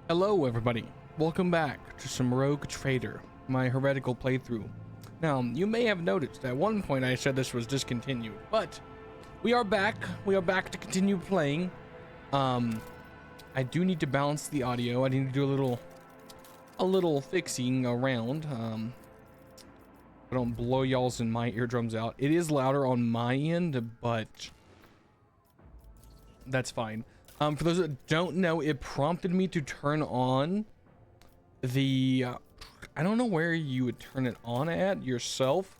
Hello everybody, welcome back to some Rogue Trader, my heretical playthrough. Now, you may have noticed at one point I said this was discontinued, but we are back to continue playing. I do need to balance the audio. I need to do a little fixing around. I don't blow y'all's in my eardrums out. It is louder on my end, but that's fine. For those that don't know, it prompted me to turn on the, I don't know where you would turn it on at yourself,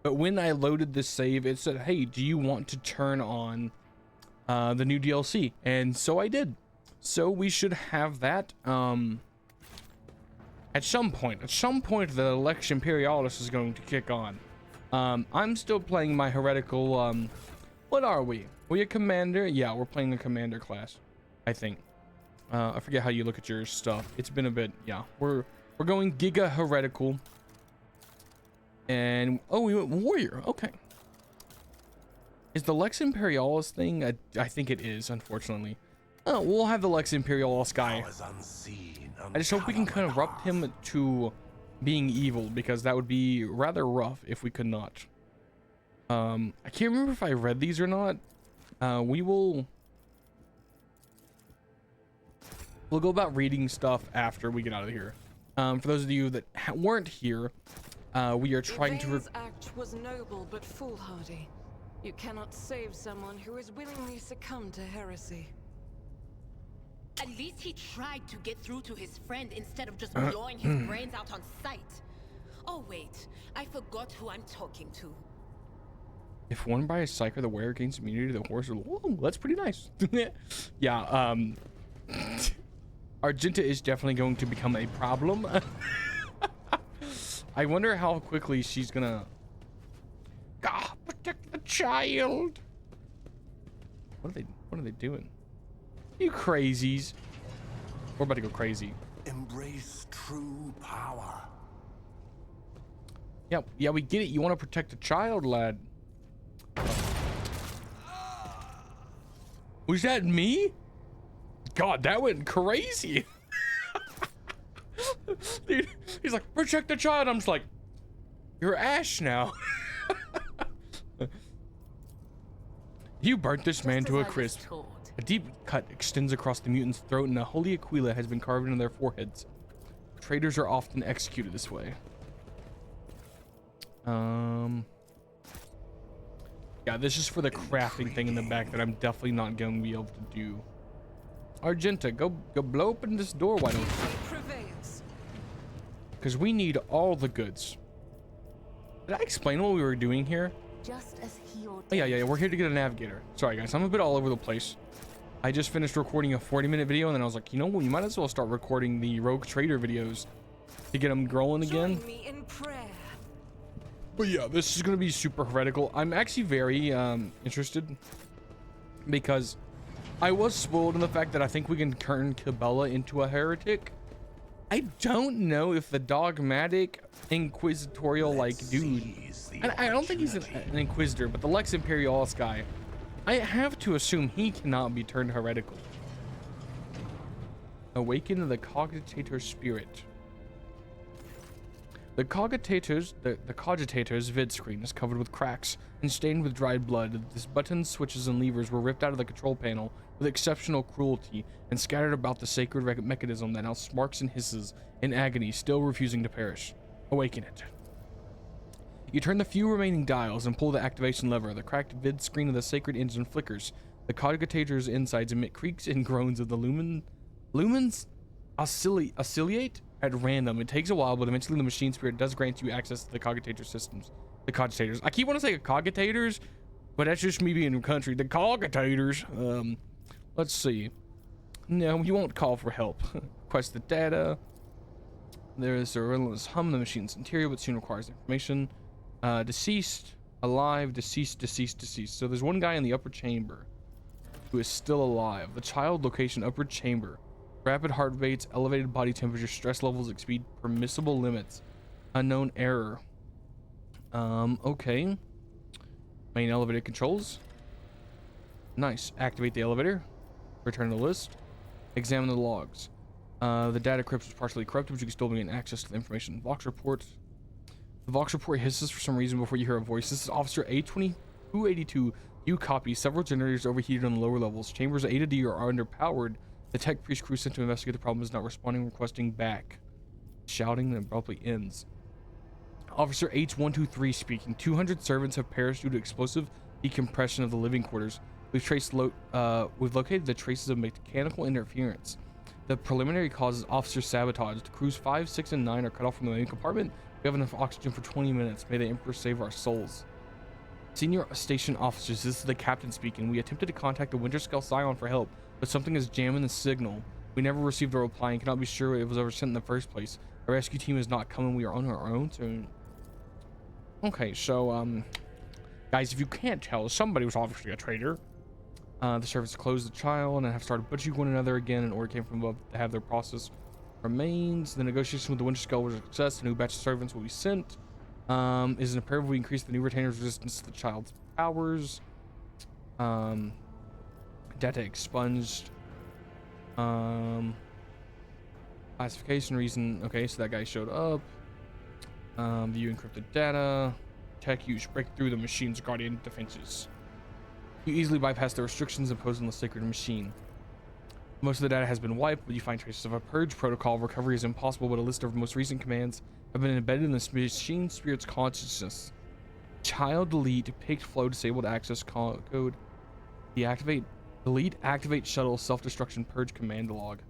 but when I loaded the save, it said, hey, do you want to turn on the new DLC? And so I did. So we should have that at some point. At some point, the Lex Imperialis is going to kick on. I'm still playing my heretical, what are we? We a commander? Yeah, we're playing a commander class, I think. I forget how you look at your stuff. It's been a bit. Yeah, we're going Giga Heretical. And oh, we went warrior. Okay. Is the Lex Imperialis thing? I think it is, unfortunately. Oh, we'll have the Lex Imperialis guy. I just hope we can kind of corrupt him to being evil, because that would be rather rough if we could not. I can't remember if I read these or not. We'll go about reading stuff after we get out of here. For those of you that weren't here, we are trying to. His act was noble but foolhardy. You cannot save someone who has willingly succumbed to heresy. At least he tried to get through to his friend instead of just blowing his brains out on sight. Oh wait, I forgot who I'm talking to. If won by a psyker, the wearer gains immunity to the horse. Whoa, that's pretty nice. Yeah, Argenta is definitely going to become a problem. I wonder how quickly she's gonna protect the child. What are they doing? You crazies. We're about to go crazy. Embrace true power. Yeah, we get it. You want to protect the child, lad. Was that me? God, that went crazy. Dude, he's like, protect the child. I'm just like, you're Ash now. You burnt this man to a crisp. A deep cut extends across the mutant's throat, and a holy Aquila has been carved into their foreheads. Traitors are often executed this way. Yeah, this is for the crafting thing in the back that I'm definitely not going to be able to do. Argenta, go blow open this door, why don't you? Because we need all the goods. Did I explain what we were doing here? Just as he ordained. Oh, yeah, we're here to get a navigator. Sorry, guys, I'm a bit all over the place. I just finished recording a 40-minute video, and then I was like, you know what? You might as well start recording the Rogue Trader videos to get them growing again. Join me in prayer. But yeah, this is going to be super heretical. I'm actually very interested, because I was spoiled in the fact that I think we can turn Cabela into a heretic. I don't know if the dogmatic inquisitorial dude, and I don't think he's an inquisitor, but the Lex Imperialis guy, I have to assume he cannot be turned heretical. Awaken the cogitator spirit. The cogitator's vid screen is covered with cracks and stained with dried blood. These buttons, switches, and levers were ripped out of the control panel with exceptional cruelty and scattered about the sacred mechanism that now smarks and hisses in agony, still refusing to perish. Awaken it. You turn the few remaining dials and pull the activation lever. The cracked vid screen of the sacred engine flickers. The cogitator's insides emit creaks and groans of the lumens oscillate at random. It takes a while, but eventually the machine spirit does grant you access to the cogitator systems. The cogitators. I keep wanting to say cogitators, but that's just me being in the country. The cogitators. Let's see. No, you won't call for help. Request the data. There is a relentless hum in the machine's interior, but soon requires information. Deceased, alive, deceased. So there's one guy in the upper chamber who is still alive. The child location, upper chamber. Rapid heart rates, elevated body temperature, stress levels exceed permissible limits. Unknown error. Okay. Main elevator controls. Nice. Activate the elevator. Return to the list. Examine the logs. The data crypt was partially corrupted, but you can still gain access to the information in the Vox report. The Vox report hisses for some reason before you hear a voice. This is Officer A2282. You copy. Several generators overheated on the lower levels. Chambers A to D are underpowered. The tech priest crew sent to investigate the problem is not responding, requesting back. Shouting and abruptly ends. Officer H123 speaking. 200 servants have perished due to explosive decompression of the living quarters. We've located the traces of mechanical interference. The preliminary cause is officer sabotage. The crews 5, 6, and 9 are cut off from the main compartment. We have enough oxygen for 20 minutes. May the Emperor save our souls. Senior station officers, this is the captain speaking. We attempted to contact the Winterscale Scion for help, but something is jamming the signal. We never received a reply and cannot be sure it was ever sent in the first place. Our rescue team is not coming. We are on our own soon. Okay, so, guys, if you can't tell, somebody was obviously a traitor. The servants closed the trial and have started butchering one another again. An order came from above to have their process remains. The negotiation with the Winterscale was a success. A new batch of servants will be sent. Is it imperative we increase the new retainer's resistance to the child's powers? Data expunged. Classification reason. Okay, so that guy showed up. View encrypted data. Tech use break through the machine's guardian defenses. You easily bypass the restrictions imposed on the sacred machine. Most of the data has been wiped, but you find traces of a purge protocol. Recovery is impossible, but a list of most recent commands have been embedded in this machine spirit's consciousness. Child delete, picked flow, disabled access code. Deactivate, delete, activate shuttle, self-destruction, purge command log.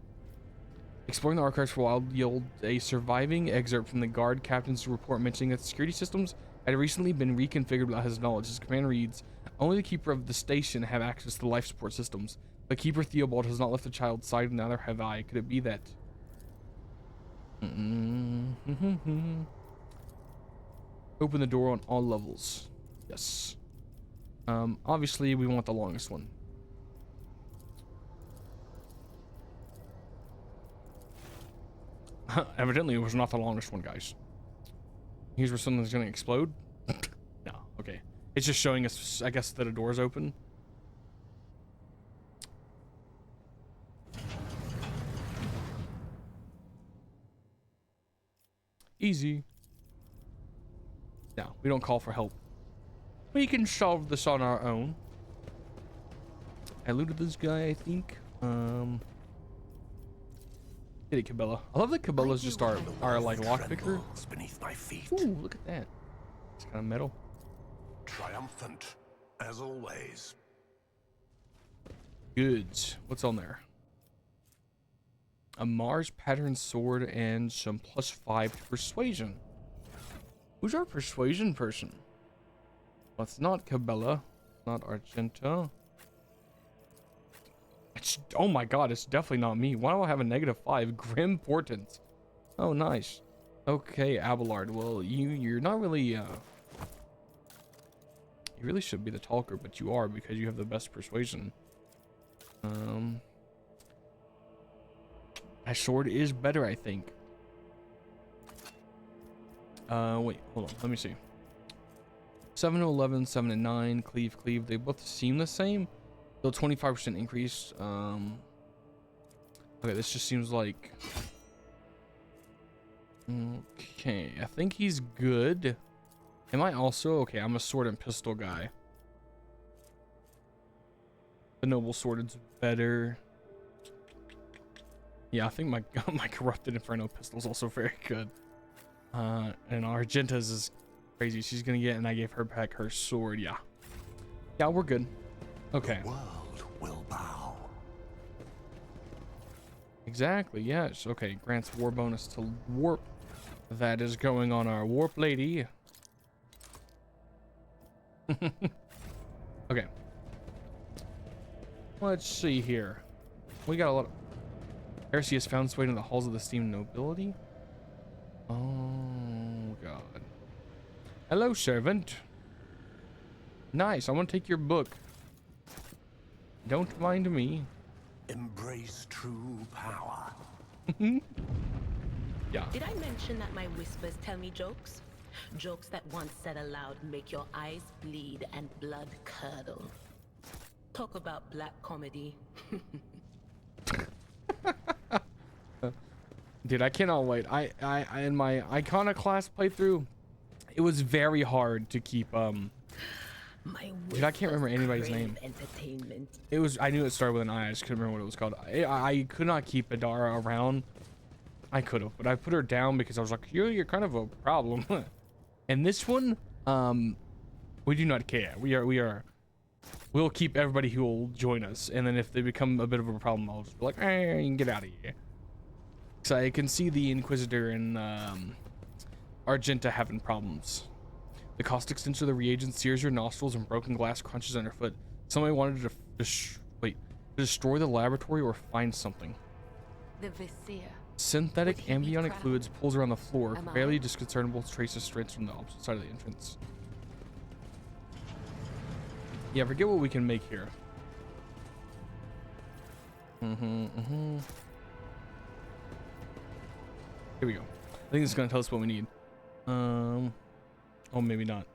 Exploring the archives for a while yield a surviving excerpt from the guard captain's report mentioning that the security systems had recently been reconfigured without his knowledge. His command reads, only the keeper of the station have access to the life support systems. But Keeper Theobald has not left the child's side, and neither have I. Could it be that? Open the door on all levels. Yes. Obviously, we want the longest one. Evidently, it was not the longest one, guys. Here's where something's gonna explode. No, okay. It's just showing us, I guess, that a door is open. Easy. No, we don't call for help. We can solve this on our own. I looted this guy, I think. Get it, Cabela. I love that Cabela's just our like lockpicker. Beneath my feet. Ooh, look at that. It's kind of metal. Triumphant, as always. Goods. What's on there? A Mars pattern sword and some +5 to persuasion. Who's our persuasion person? Well, it's not Cabela. Not Argenta. It's, oh my god, it's definitely not me. Why do I have a -5? Grim Portent. Oh, nice. Okay, Abelard. Well, you're not really, you really should be the talker, but you are because you have the best persuasion. That sword is better, I think. Wait, hold on. Let me see. 7 to 11, 7 to 9, cleave. They both seem the same. Still 25% increase. Okay, this just seems like. Okay, I think he's good. Am I also okay? I'm a sword and pistol guy. The noble sword is better. Yeah, I think my my corrupted inferno pistol is also very good. And Argenta's is crazy. She's gonna get, and I gave her back her sword. Yeah, we're good. Okay. The world will bow. Exactly. Yes. Okay. Grants war bonus to warp. That is going on our warp lady. Okay. Let's see here. We got a lot of. Heresy has found its way into the halls of the esteemed nobility. Oh god. Hello, servant. Nice. I want to take your book. Don't mind me. Embrace true power. Yeah. Did I mention that my whispers tell me jokes? Jokes that once said aloud make your eyes bleed and blood curdle. Talk about black comedy. Dude, I cannot wait. I in my Iconoclast playthrough, it was very hard to keep dude, I can't remember anybody's name. It was, I knew it started with an I just couldn't remember what it was called. I could not keep Adara around. I could have, but I put her down because I was like, you're kind of a problem. And this one, we do not care. We'll keep everybody who will join us, and then if they become a bit of a problem, I'll just be like, you can get out of here. So I can see the Inquisitor and Argenta having problems. The caustic stench of the reagent sears your nostrils and broken glass crunches underfoot. Somebody wanted to destroy the laboratory or find something. The Vizier. Synthetic ambionic fluids pulls around the floor, barely discernible traces of strengths from the opposite side of the entrance. Yeah, forget what we can make here. Here we go. I think this is gonna tell us what we need. Oh, maybe not.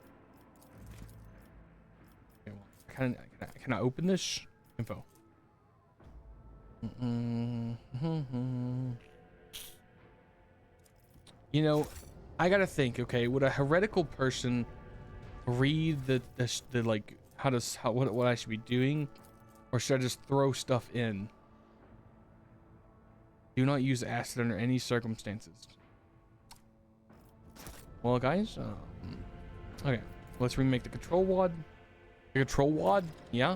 Okay, well, can I open this info? You know, I gotta think. Okay, would a heretical person read the like what I should be doing, or should I just throw stuff in? Do not use acid under any circumstances. Well, guys, okay, let's remake the control wad. The control wad, yeah.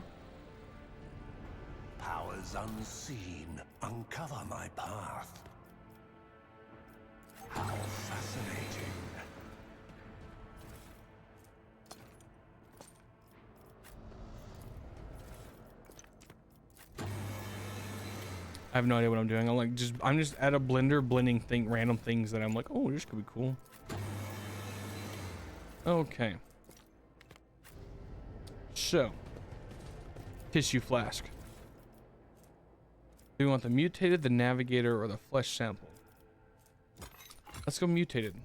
Powers unseen uncover my path. How fascinating. I have no idea what I'm doing. I'm just at a blender blending random things that I'm like, oh, this could be cool. Okay. So, tissue flask. Do we want the mutated, the navigator, or the flesh sample? Let's go mutated.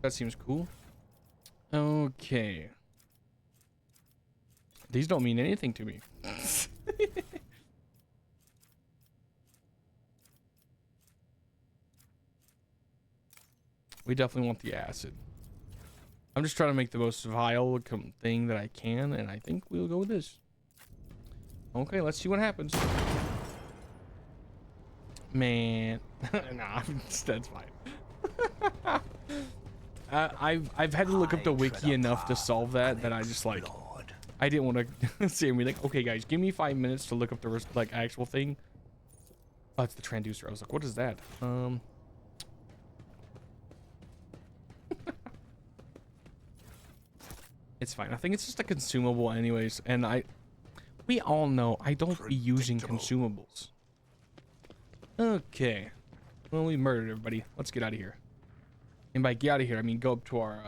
That seems cool. Okay. These don't mean anything to me. We definitely want the acid. I'm just trying to make the most vile thing that I can, and I think we'll go with this. Okay, let's see what happens. Man, nah, that's fine. I've had to look up the wiki enough to solve that I just like, I didn't want to say and be like, okay guys, give me 5 minutes to look up the like actual thing. Oh, it's the transducer. I was like, what is that? It's fine. I think it's just a consumable anyways, and we all know I don't be using consumables. Okay. Well, we murdered everybody. Let's get out of here. And by get out of here, I mean go up to our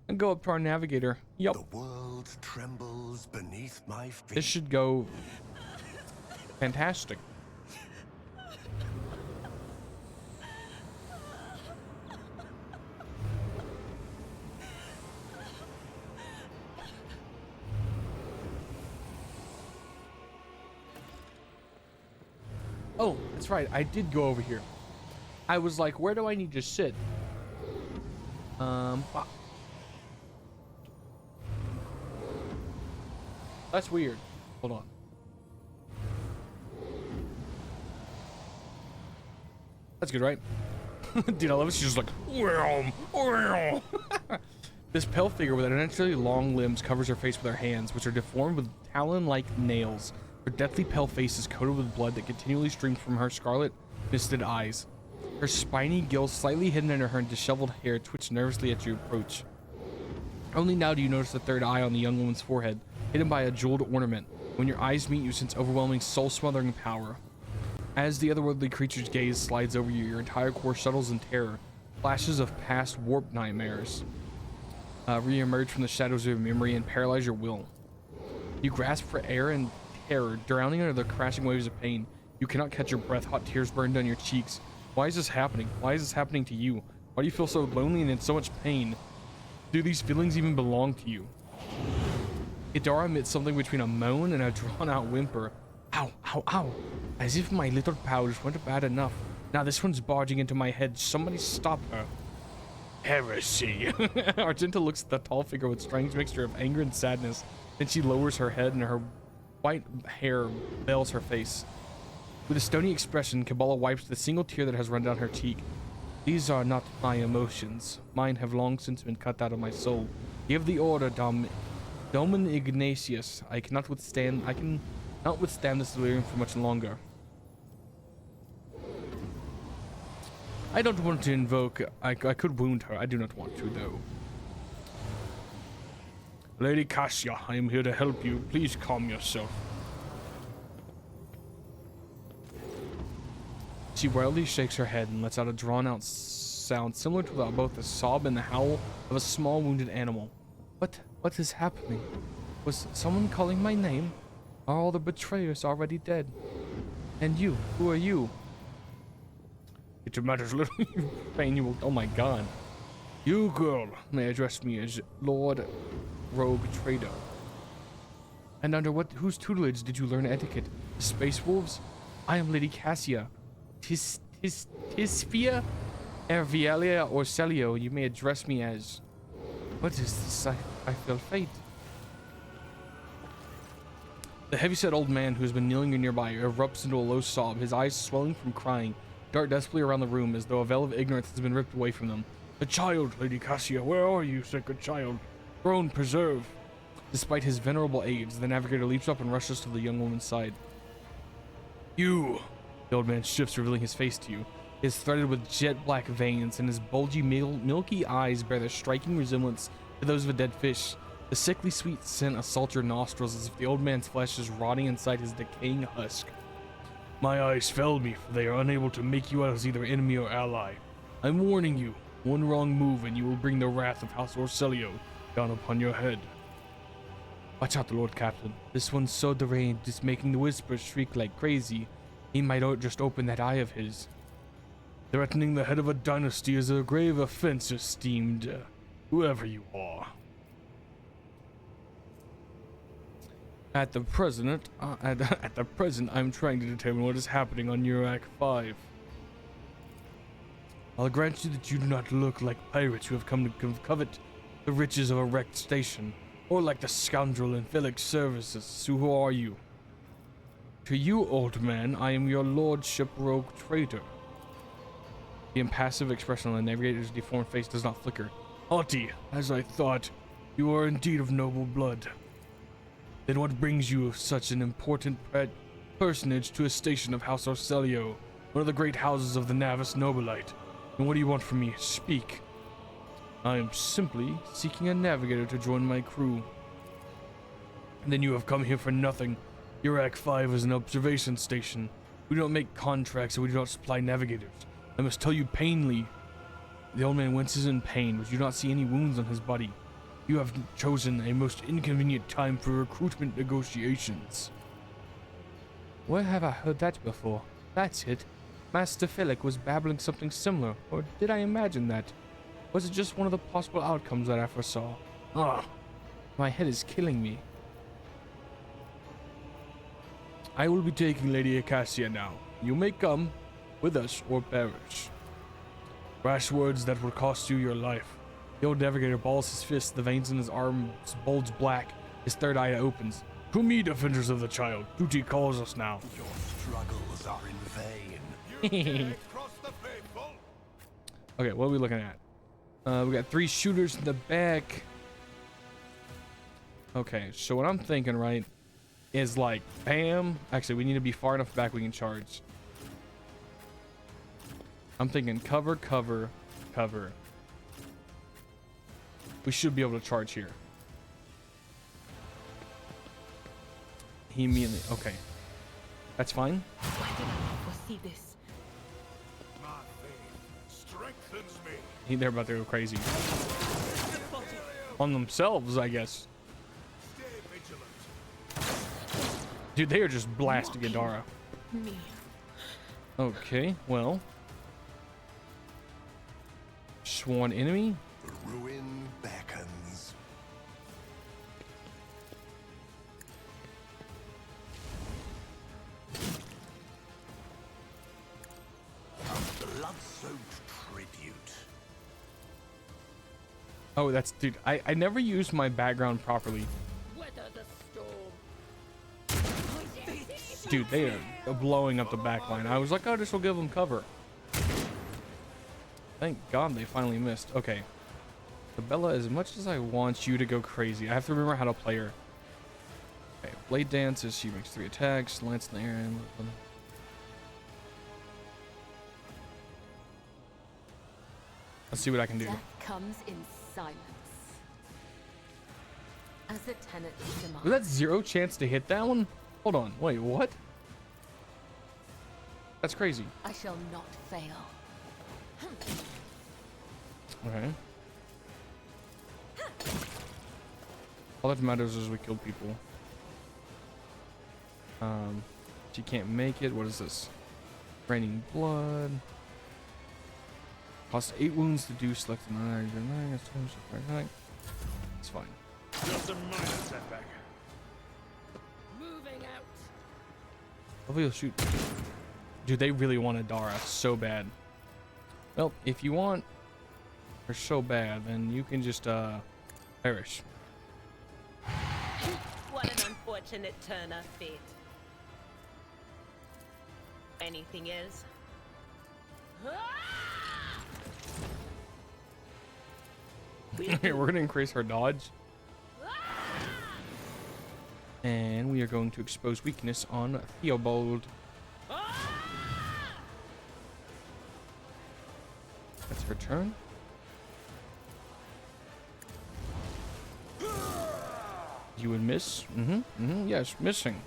and go up to our navigator. Yup. The world trembles beneath my feet. This should go fantastic. Oh, that's right. I did go over here. I was like, where do I need to sit? That's weird. Hold on. That's good, right? Dude, I love it. She's just like, This pale figure with unnecessarily long limbs covers her face with her hands, which are deformed with talon-like nails. Her deathly pale face is coated with blood that continually streams from her scarlet, misted eyes. Her spiny gills, slightly hidden under her disheveled hair, twitch nervously as you approach. Only now do you notice the third eye on the young woman's forehead, hidden by a jeweled ornament. When your eyes meet, you sense overwhelming, soul-smothering power. As the otherworldly creature's gaze slides over you, your entire core shuddles in terror. Flashes of past warped nightmares re-emerge from the shadows of your memory and paralyze your will. You grasp for air and terror, drowning under the crashing waves of pain. You cannot catch your breath. Hot tears burn down your cheeks. Why is this happening? Why is this happening to you? Why do you feel so lonely and in so much pain? Do these feelings even belong to you? Idara emits something between a moan and a drawn-out whimper. Ow, ow, ow. As if my little powers weren't bad enough. Now this one's barging into my head. Somebody stop her. Heresy. Argenta looks at the tall figure with a strange mixture of anger and sadness. Then she lowers her head and her white hair veils her face. With a stony expression, Kabbalah wipes the single tear that has run down her cheek. These are not my emotions. Mine have long since been cut out of my soul. Give the order, Domin Ignatius. I cannot withstand this delirium for much longer. I don't want to invoke. I could wound her. I do not want to, though. Lady Cassia, I am here to help you. Please calm yourself. She wildly shakes her head and lets out a drawn-out sound similar to both the sob and the howl of a small wounded animal. What is happening? Was someone calling my name? Are all the betrayers already dead? And you, who are you? It matters little, you oh my god. You, girl, may address me as Lord Rogue Trader. And under whose tutelage did you learn etiquette? The Space Wolves? I am Lady Cassia. Tispia? Ervialia or Celio, you may address me as... What is this? I feel fate. The heavyset old man who has been kneeling nearby erupts into a low sob, his eyes swelling from crying, dart desperately around the room as though a veil of ignorance has been ripped away from them. The child, Lady Cassia, where are you, sacred child? Throne, preserve. Despite his venerable age, the navigator leaps up and rushes to the young woman's side. You! The old man shifts, revealing his face to you. He is threaded with jet black veins, and his bulgy, milky eyes bear the striking resemblance to those of a dead fish. The sickly sweet scent assaults your nostrils as if the old man's flesh is rotting inside his decaying husk. My eyes fail me, for they are unable to make you out as either enemy or ally. I'm warning you, one wrong move and you will bring the wrath of House Orcelio down upon your head. Watch out, Lord Captain. This one's so deranged, it's making the whispers shriek like crazy. He might just open that eye of his. Threatening the head of a dynasty is a grave offense, esteemed, whoever you are. At the present, I'm trying to determine what is happening on Urak 5. I'll grant you that you do not look like pirates who have come to covet the riches of a wrecked station, or like the scoundrel in Felix services. So who are you? To you, old man, I am your lordship rogue traitor. The impassive expression on the navigator's deformed face does not flicker. Haughty, as I thought, you are indeed of noble blood. Then what brings you such an important personage to a station of House Orcelio, one of the great houses of the Navis Nobilite? And what do you want from me? Speak. I am simply seeking a navigator to join my crew. And then you have come here for nothing. Urak 5 is an observation station. We don't make contracts and we do not supply navigators. I must tell you plainly. The old man winces in pain, but you do not see any wounds on his body. You have chosen a most inconvenient time for recruitment negotiations. Where have I heard that before? That's it. Master Felix was babbling something similar, or did I imagine that? Was it just one of the possible outcomes that I foresaw? Ah, my head is killing me. I will be taking Lady Acacia now. You may come with us or perish. Rash words that will cost you your life. The old navigator balls his fist, the veins in his arms bulge black, his third eye opens. To me, defenders of the child, duty calls us now. Your struggles are in vain. Okay, what are we looking at? We got 3 shooters in the back. Okay, so what I'm thinking, right, is like, bam. Actually, we need to be far enough back we can charge. I'm thinking cover, cover, cover. We should be able to charge here. He immediately, okay. That's fine. Why did I not foresee this? My faith strengthens me. They're about to go crazy. On themselves, I guess. Stay vigilant. Dude, they are just blasting Adara. Me. Okay, well. Sworn enemy. The ruin beckons. blood-soaked tribute. Oh, that's dude. I never used my background properly. Weather the storm. Dude, they are blowing up the back line. I was like, oh, this will give them cover. Thank God they finally missed. Okay. Bella, as much as I want you to go crazy, I have to remember how to play her. Okay, Blade Dances, she makes 3 attacks. Lance in the air and let's see what I can do. Death comes in silence. As the tenant demands. Was that 0 chance to hit that one? Hold on. Wait, what? That's crazy. I shall not fail. Okay. All that matters is we killed people. She can't make it. What is this? Raining blood. Cost 8 wounds to do. Select an it's fine. Just a minor setback. Moving out. Hopefully he'll shoot. Dude, they really want Adara so bad. Well, if you want her so bad, then you can just perish. What an unfortunate turn of fate. Anything else? Okay, we're gonna increase her dodge. And we are going to expose weakness on Theobald. That's her turn. You would miss? Yes, missing.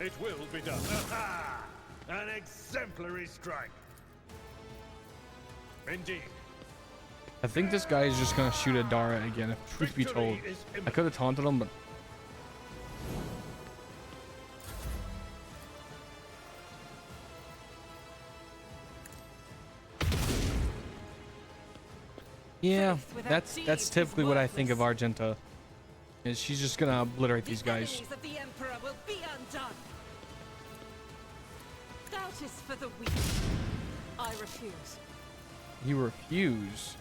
It will be done. Aha! An exemplary strike. Indeed. I think this guy is just gonna shoot at Dara again, if truth be told. I could have taunted him, but... yeah, that's typically what I think of Argenta. Is she's just gonna obliterate these guys. Enemies of the Emperor will be undone. Doubt is for the weak. I refuse. You refuse.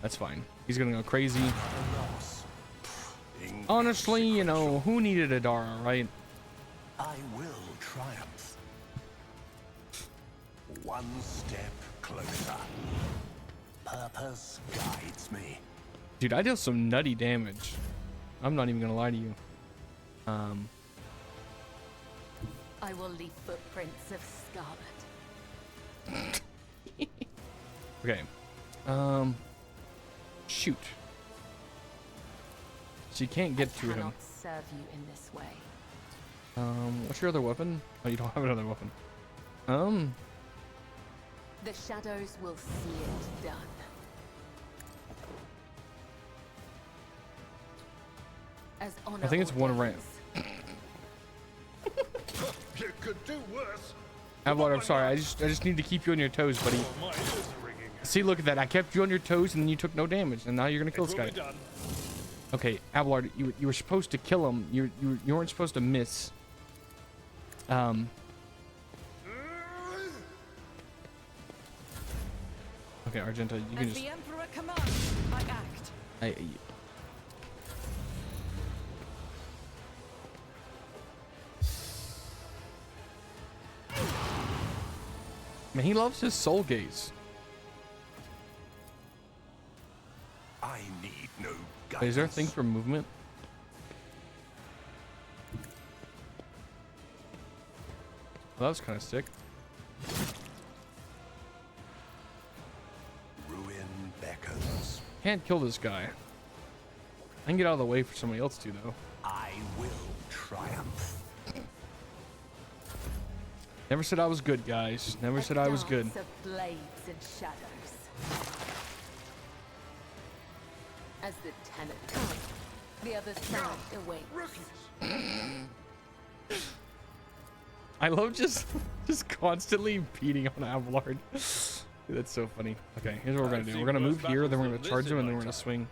That's fine. He's gonna go crazy. Honestly, you know, who needed Adara, right? I will triumph. One step closer. Purpose guides me. Dude, I deal some nutty damage. I'm not even gonna lie to you. I will leave footprints of scarlet. Okay. Shoot. She can't get to I him. cannot serve you in this way. What's your other weapon? Oh, you don't have another weapon. The shadows will see it done. As honor I think it's one ramp. You could do worse. Avalon, I'm sorry. I just need to keep you on your toes, buddy. My ears are ringing. See, look at that. I kept you on your toes, and then you took no damage, and now you're gonna kill this It will guy. be done. Okay, Abelard, you were supposed to kill him. You weren't supposed to miss. Okay, Argenta, you can As just. the Emperor commands, I act. Man, he loves his soul gaze. I need no Wait, guidance. is there a thing for movement? Well, that was kind of sick. Ruin beckons. Can't kill this guy. I can get out of the way for somebody else to, though. I will triumph. Never said I was good, guys. Never said I was good. Dance of blades and shadows. As the tenant comes, the other side awaits. I love just constantly beating on Abelard. Dude, that's so funny. Okay, here's what we're gonna do. We're gonna move here, then we're gonna charge him, and then we're gonna swing.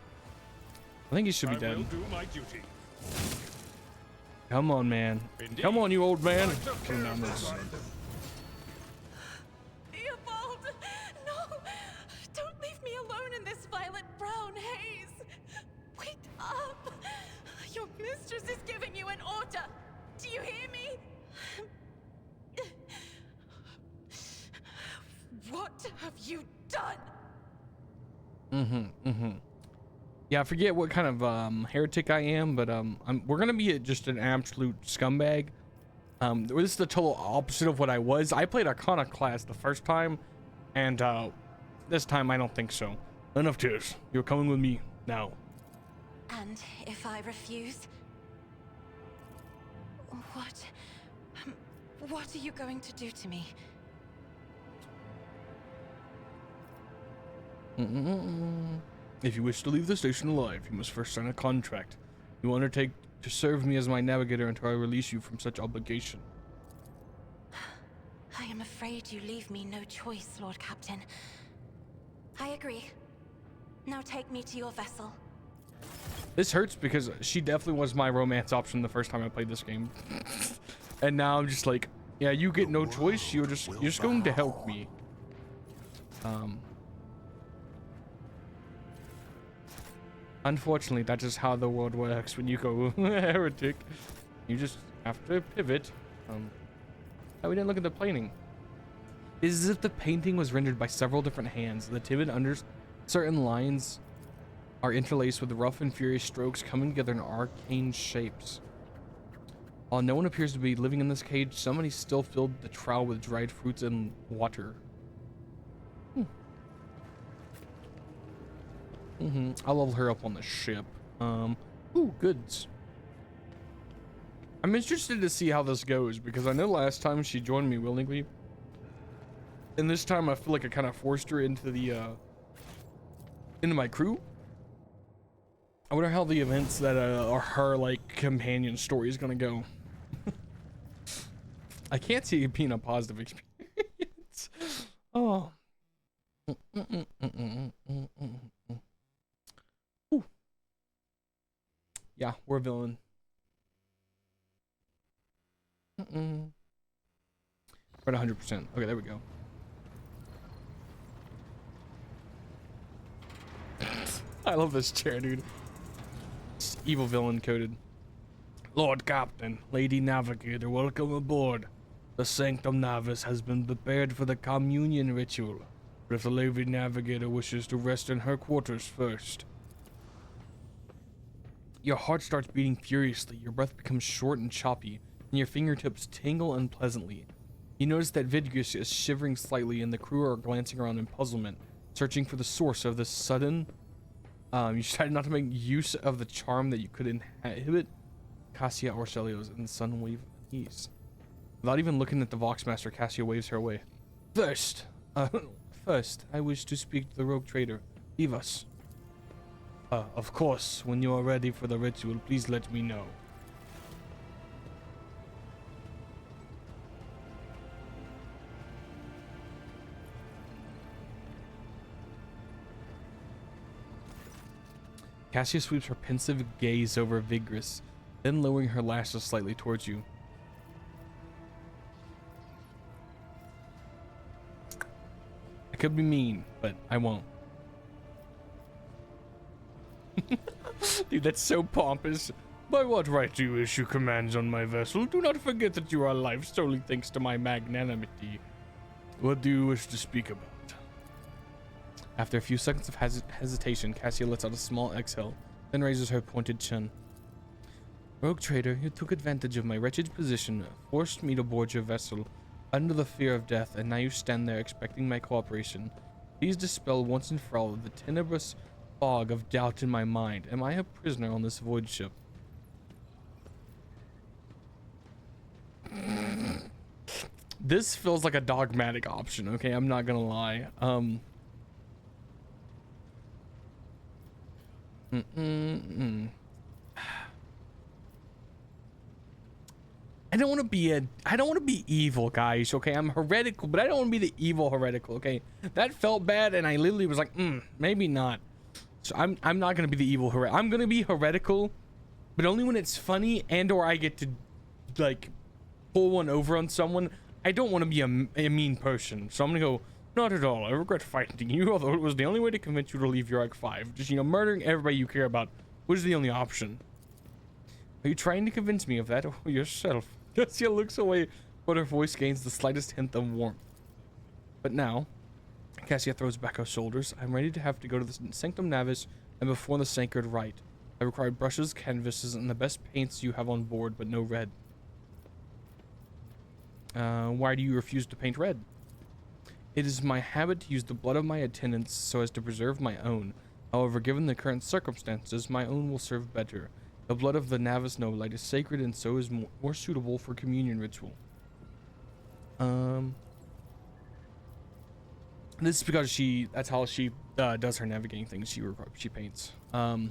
I think he should be I dead. will do my duty. Come on, man. Indeed. Come on, you old man. I took Kill him care down of this. this. Theobald! No! Don't leave me alone in this violet brown haze! Wake up! Your mistress is giving you an order! Do you hear me? What have you done? Yeah, I forget what kind of heretic I am, but we're gonna be just an absolute scumbag. This is the total opposite of what I was. I played Arcana class the first time, and this time I don't think so. Enough tears. You're coming with me now. And if I refuse? What are you going to do to me? If you wish to leave the station alive, you must first sign a contract. You undertake to serve me as my navigator until I release you from such obligation. I am afraid you leave me no choice, Lord Captain. I agree. Now take me to your vessel. This hurts because she definitely was my romance option the first time I played this game. And now I'm just like, yeah, you get no choice. You're just going to help me. Unfortunately, that's just how the world works when you go heretic. You just have to pivot. Oh, we didn't look at the painting. It is as if the painting was rendered by several different hands. The timid under certain lines are interlaced with rough and furious strokes coming together in arcane shapes. While no one appears to be living in this cage, somebody still filled the trowel with dried fruits and water. I'll level her up on the ship. Ooh, goods. I'm interested to see how this goes because I know last time she joined me willingly, and this time I feel like I kind of forced her into the into my crew. I wonder how the events that are her like companion story is gonna go. I can't see it being a positive experience. Oh. Ooh. Yeah, we're a villain. We're at 100%. Okay, there we go. I love this chair, dude. It's evil villain coded. Lord Captain, Lady Navigator, welcome aboard. The Sanctum Navis has been prepared for the communion ritual. But if the Lady Navigator wishes to rest in her quarters first. Your heart starts beating furiously, your breath becomes short and choppy, and your fingertips tingle unpleasantly. You notice that Ignatius is shivering slightly and the crew are glancing around in puzzlement, searching for the source of this sudden... you decided not to make use of the charm that you could inhibit Cassia Orcelios and the sun wave ease. Without even looking at the Voxmaster, Cassia waves her away. First, I wish to speak to the rogue trader. Leave us. Of course, when you are ready for the ritual, please let me know. Cassia sweeps her pensive gaze over Vigris, then lowering her lashes slightly towards you. I could be mean, but I won't. Dude, that's so pompous. By what right do you issue commands on my vessel? Do not forget that you are alive solely thanks to my magnanimity. What do you wish to speak about? After a few seconds of hesitation, Cassia lets out a small exhale, then raises her pointed chin. Rogue trader, you took advantage of my wretched position, forced me to board your vessel under the fear of death, and now you stand there expecting my cooperation. Please dispel once and for all the tenebrous fog of doubt in my mind. Am I a prisoner on this void ship? This feels like a dogmatic option, okay? I'm not gonna lie. I don't want to be evil, guys, okay? I'm heretical, but I don't want to be the evil heretical, okay? That felt bad, and I literally was like, maybe not. So I'm not gonna be the evil heretic. I'm gonna be heretical, but only when it's funny and or I get to like pull one over on someone. I don't want to be a mean person, so I'm gonna go, not at all. I regret fighting you, although it was the only way to convince you to leave your Arc 5. Just, you know, murdering everybody you care about was the only option. Are you trying to convince me of that? Oh, yourself. Cassia looks away, but her voice gains the slightest hint of warmth. But now, Cassia throws back her shoulders. I'm ready to have to go to the Sanctum Navis and perform the sacred rite. I require brushes, canvases, and the best paints you have on board, but no red. Why do you refuse to paint red? It is my habit to use the blood of my attendants so as to preserve my own. However, given the current circumstances, my own will serve better. The blood of the Navis Nobilite is sacred and so is more suitable for communion ritual. This is because that's how she does her navigating things. She paints. You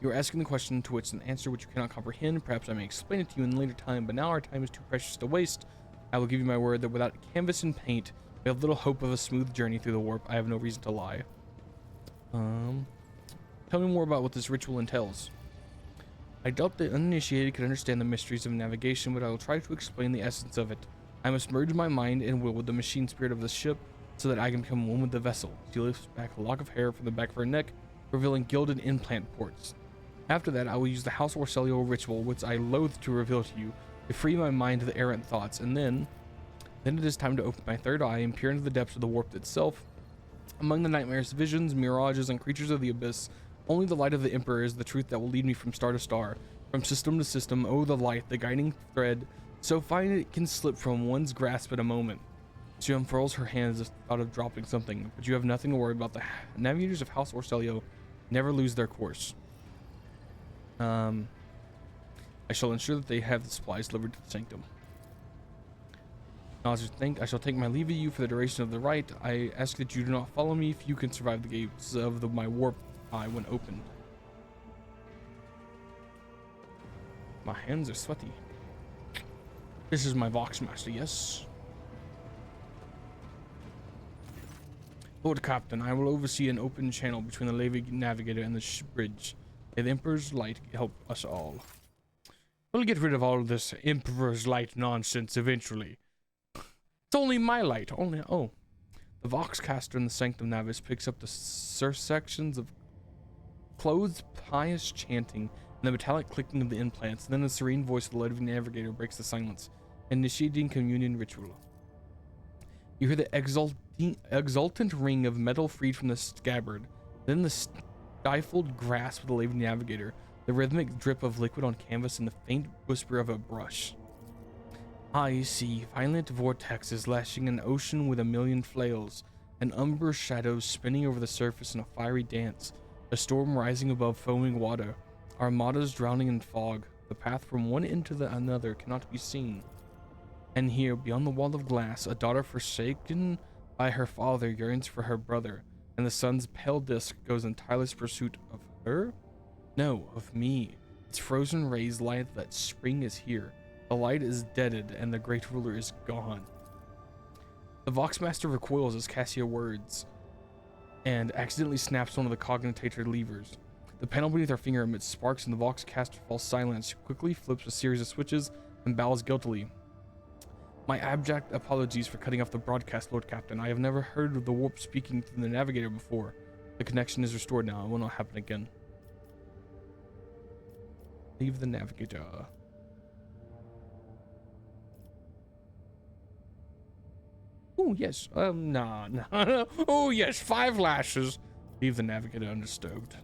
are asking the question to which an answer which you cannot comprehend. Perhaps I may explain it to you in a later time, but now our time is too precious to waste. I will give you my word that without canvas and paint, we have little hope of a smooth journey through the warp. I have no reason to lie. Tell me more about what this ritual entails. I doubt the uninitiated can understand the mysteries of navigation, but I will try to explain the essence of it. I must merge my mind and will with the machine spirit of the ship so that I can become one with the vessel. She lifts back a lock of hair from the back of her neck, revealing gilded implant ports. After that, I will use the House Orselio ritual, which I loathe to reveal to you, to free my mind of the errant thoughts, and then it is time to open my third eye and peer into the depths of the warp itself. Among the nightmares, visions, mirages, and creatures of the abyss, only the light of the Emperor is the truth that will lead me from star to star, from system to system. Oh, the light, the guiding thread, so fine it can slip from one's grasp at a moment. She unfurls her hands as thought of dropping something, but you have nothing to worry about. The navigators of House Orselio never lose their course. I shall ensure that they have the supplies delivered to the sanctum. Now, I shall take my leave of you for the duration of the rite. I ask that you do not follow me if you can survive the gates of my warp eye when opened. My hands are sweaty. This is my Voxmaster, yes? Lord Captain, I will oversee an open channel between the Levy Navigator and the bridge. May the Emperor's light help us all. We'll get rid of all this Emperor's light nonsense eventually. It's only my light, oh. The Voxcaster in the Sanctum Navis picks up the sections of clothed pious chanting and the metallic clicking of the implants. Then the serene voice of the Levy Navigator breaks the silence, initiating communion ritual. You hear the exultant ring of metal freed from the scabbard, then the stifled grasp of the Levy Navigator, the rhythmic drip of liquid on canvas, and the faint whisper of a brush. I see violent vortexes lashing an ocean with a million flails, and umber shadows spinning over the surface in a fiery dance, a storm rising above foaming water, armadas drowning in fog. The path from one end to the another cannot be seen. And here, beyond the wall of glass, a daughter forsaken by her father yearns for her brother, and the sun's pale disk goes in tireless pursuit of her? No, of me. Its frozen rays light that spring is here. The light is deaded, and the great ruler is gone. The Voxmaster recoils as Cassia words, and accidentally snaps one of the cognitator levers. The panel beneath her finger emits sparks, and the Voxcaster falls silent. She quickly flips a series of switches and bows guiltily. My abject apologies for cutting off the broadcast, Lord Captain. I have never heard of the warp speaking to the navigator before. The connection is restored now. It will not happen again. Leave the navigator. Oh, yes. Nah. Oh, yes. 5 lashes. Leave the navigator undisturbed.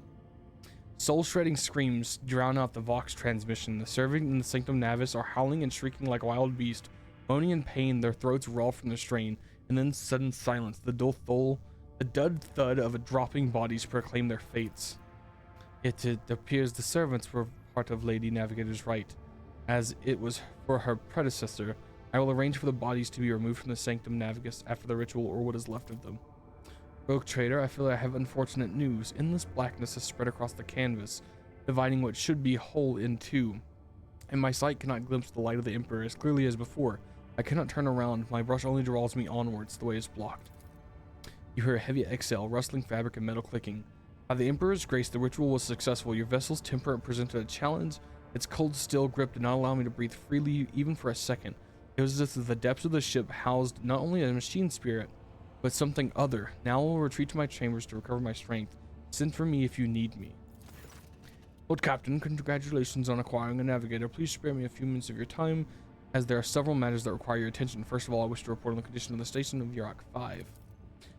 Soul-shredding screams drown out the Vox transmission. The servant in the Sanctum Navis are howling and shrieking like wild beasts. Moaning in pain, their throats raw from the strain, and then sudden silence. The dud thud of dropping bodies proclaim their fates. It appears the servants were part of Lady Navigator's rite, as it was for her predecessor. I will arrange for the bodies to be removed from the Sanctum Navigus after the ritual, or what is left of them. Rogue trader, I feel I have unfortunate news. Endless blackness has spread across the canvas, dividing what should be whole in two, and my sight cannot glimpse the light of the Emperor as clearly as before. I cannot turn around. My brush only draws me onwards. The way is blocked. You hear a heavy exhale, rustling fabric, and metal clicking. By the Emperor's grace, the ritual was successful. Your vessel's temperament presented a challenge. Its cold steel grip did not allow me to breathe freely even for a second. It was as if the depths of the ship housed not only a machine spirit, but something other. Now I will retreat to my chambers to recover my strength. Send for me if you need me. Lord Captain, congratulations on acquiring a navigator. Please spare me a few minutes of your time, as there are several matters that require your attention. First of all, I wish to report on the condition of the station of Yurok 5.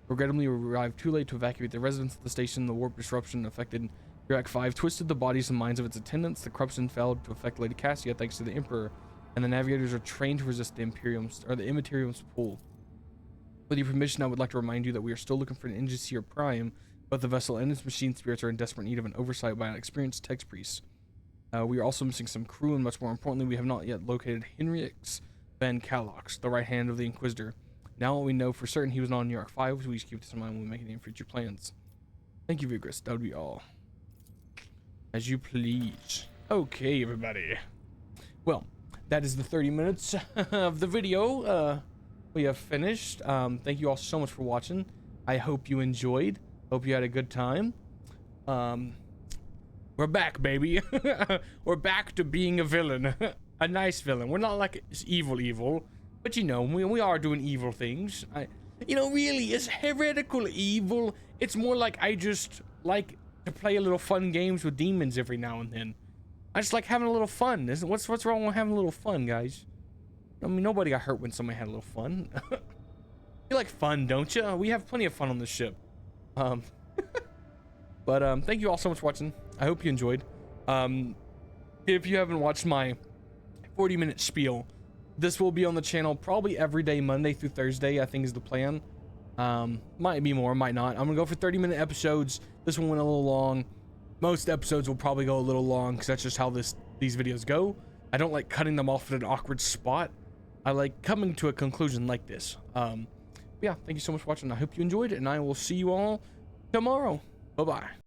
Regrettably, we arrived too late to evacuate the residents of the station. The warp disruption affected Yurok 5, twisted the bodies and minds of its attendants. The corruption failed to affect Lady Cassia thanks to the Emperor, and the navigators are trained to resist the Immaterium's pull. With your permission, I would like to remind you that we are still looking for an Engineer Prime. Both the vessel and its machine spirits are in desperate need of an oversight by an experienced text priest. We are also missing some crew, and much more importantly, we have not yet located Henrix Van Calox, the right hand of the Inquisitor. Now we know for certain he was not in New York 5, so we should keep this in mind when we make any future plans. Thank you, Vigorous. That would be all. As you please. Okay, everybody. Well, that is the 30 minutes of the video. We have finished. Thank you all so much for watching. I hope you enjoyed. Hope you had a good time. We're back, baby. We're back to being a villain. A nice villain. We're not like evil, but you know, we are doing evil things. You know, really, is heretical evil? It's more like I just like to play a little fun games with demons every now and then. I just like having a little fun. What's wrong with having a little fun, guys? I mean, nobody got hurt when somebody had a little fun. You like fun, don't you? We have plenty of fun on this ship. But thank you all so much for watching. I hope you enjoyed. If you haven't watched my 40-minute spiel, this will be on the channel probably every day, Monday through Thursday, I think is the plan. Might be more, might not. I'm gonna go for 30-minute episodes. This one went a little long. Most episodes will probably go a little long because that's just how these videos go. I don't like cutting them off at an awkward spot. I like coming to a conclusion like this. Yeah, thank you so much for watching. I hope you enjoyed it, and I will see you all tomorrow. Bye-bye.